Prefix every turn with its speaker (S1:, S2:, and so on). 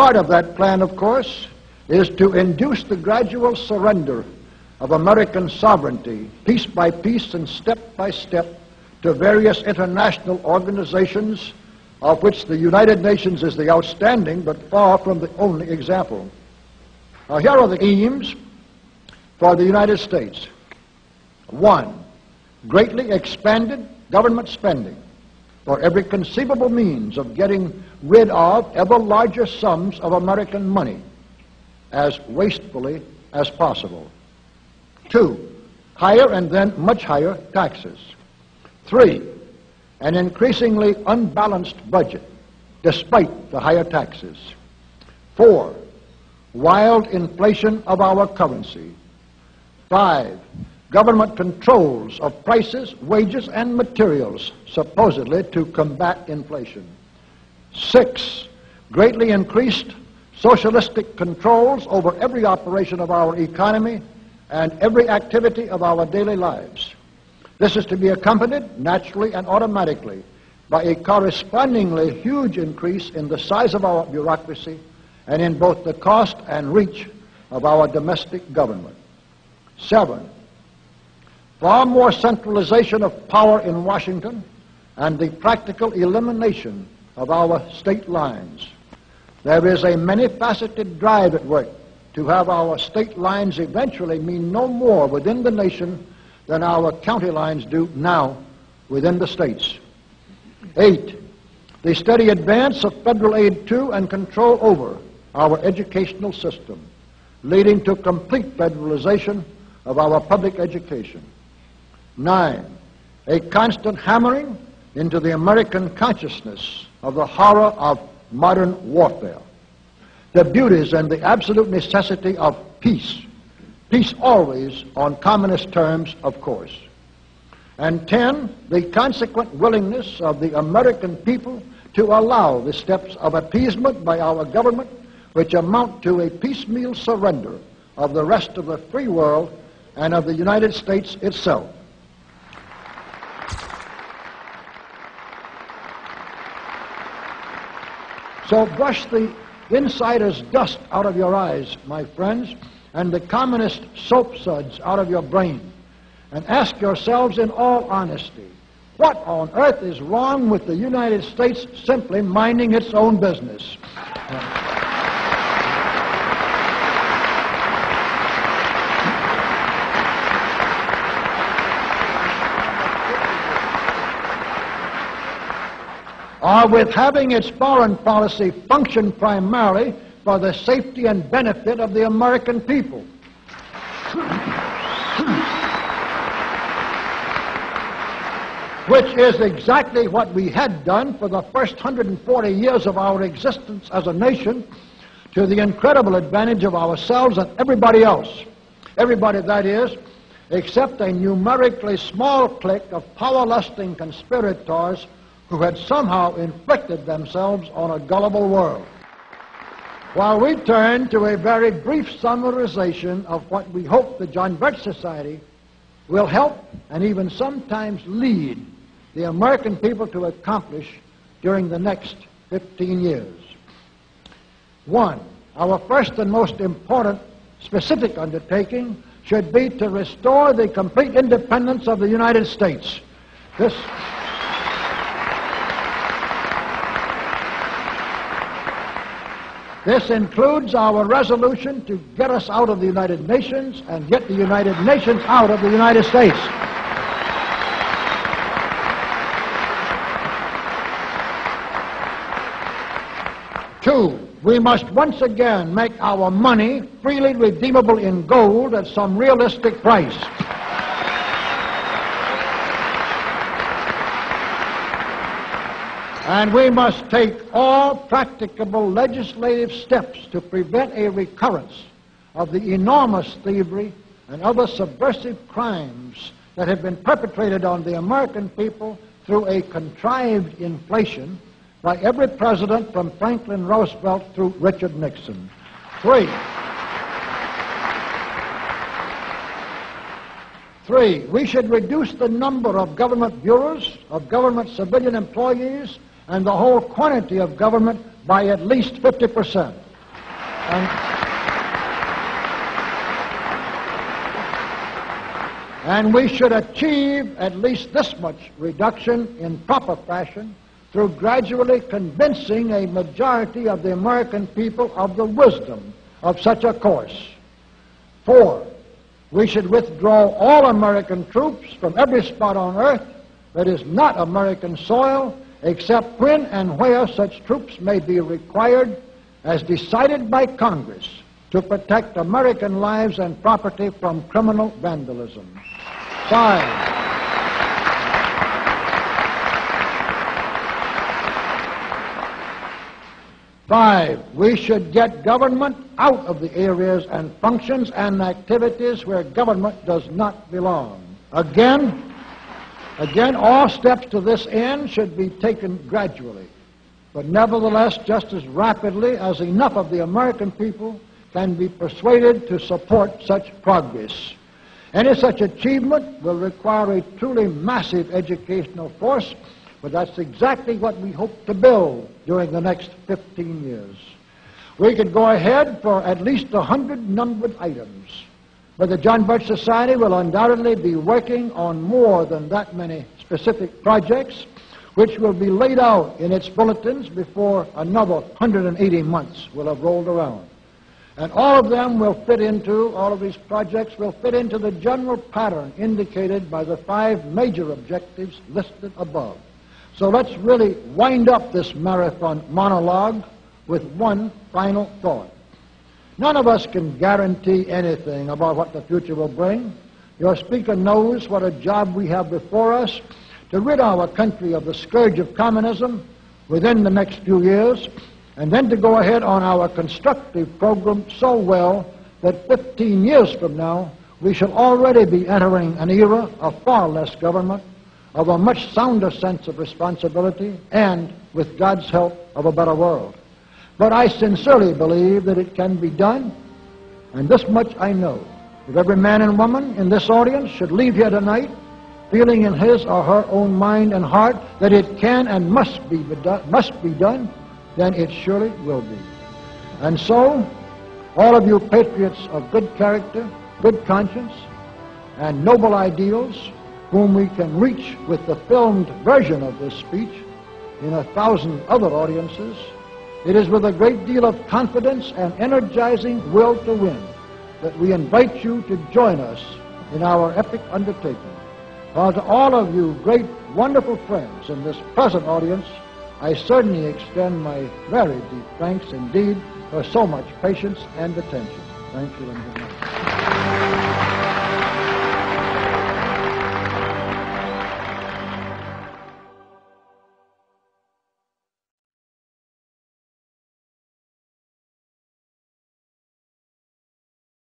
S1: Part of that plan, of course, is to induce the gradual surrender of American sovereignty, piece by piece and step by step, to various international organizations, of which the United Nations is the outstanding but far from the only example. Now, here are the aims for the United States. 1, greatly expanded government spending for every conceivable means of getting rid of ever larger sums of American money as wastefully as possible. 2, higher and then much higher taxes. 3, an increasingly unbalanced budget despite the higher taxes. 4, wild inflation of our currency. 5, government controls of prices, wages, and materials, supposedly to combat inflation. 6, greatly increased socialistic controls over every operation of our economy and every activity of our daily lives. This is to be accompanied, naturally and automatically, by a correspondingly huge increase in the size of our bureaucracy and in both the cost and reach of our domestic government. 7, far more centralization of power in Washington and the practical elimination of our state lines. There is a many-faceted drive at work to have our state lines eventually mean no more within the nation than our county lines do now within the states. 8, the steady advance of federal aid to and control over our educational system, leading to complete federalization of our public education. 9, a constant hammering into the American consciousness of the horror of modern warfare, the beauties and the absolute necessity of peace. Peace always on communist terms, of course. And 10, the consequent willingness of the American people to allow the steps of appeasement by our government which amount to a piecemeal surrender of the rest of the free world and of the United States itself. So brush the insider's dust out of your eyes, my friends, and the communist soap suds out of your brain, and ask yourselves in all honesty, what on earth is wrong with the United States simply minding its own business? Or with having its foreign policy function primarily for the safety and benefit of the American people. Which is exactly what we had done for the first 140 years of our existence as a nation, to the incredible advantage of ourselves and everybody else. Everybody, that is, except a numerically small clique of power-lusting conspirators who had somehow inflicted themselves on a gullible world. While we turn to a very brief summarization of what we hope the John Birch Society will help and even sometimes lead the American people to accomplish during the next 15 years. 1, our first and most important specific undertaking should be to restore the complete independence of the United States. This includes our resolution to get us out of the United Nations and get the United Nations out of the United States. 2, we must once again make our money freely redeemable in gold at some realistic price. And we must take all practicable legislative steps to prevent a recurrence of the enormous thievery and other subversive crimes that have been perpetrated on the American people through a contrived inflation by every president from Franklin Roosevelt through Richard Nixon. 3, we should reduce the number of government bureaus, of government civilian employees, and the whole quantity of government by at least 50%. And we should achieve at least this much reduction in proper fashion through gradually convincing a majority of the American people of the wisdom of such a course. 4, we should withdraw all American troops from every spot on earth that is not American soil, except when and where such troops may be required as decided by Congress to protect American lives and property from criminal vandalism. 5, we should get government out of the areas and functions and activities where government does not belong. Again, all steps to this end should be taken gradually, but nevertheless just as rapidly as enough of the American people can be persuaded to support such progress. Any such achievement will require a truly massive educational force, but that's exactly what we hope to build during the next 15 years. We could go ahead for at least 100 numbered items, but the John Birch Society will undoubtedly be working on more than that many specific projects, which will be laid out in its bulletins before another 180 months will have rolled around. And all of these projects will fit into the general pattern indicated by the 5 major objectives listed above. So let's really wind up this marathon monologue with one final thought. None of us can guarantee anything about what the future will bring. Your speaker knows what a job we have before us to rid our country of the scourge of communism within the next few years, and then to go ahead on our constructive program so well that 15 years from now we shall already be entering an era of far less government, of a much sounder sense of responsibility, and, with God's help, of a better world. But I sincerely believe that it can be done, and this much I know. If every man and woman in this audience should leave here tonight feeling in his or her own mind and heart that it can and must be done, then it surely will be. And so, all of you patriots of good character, good conscience, and noble ideals, whom we can reach with the filmed version of this speech in 1,000 other audiences, it is with a great deal of confidence and energizing will to win that we invite you to join us in our epic undertaking. While to all of you great, wonderful friends in this present audience, I certainly extend my very deep thanks indeed for so much patience and attention. Thank you and good night.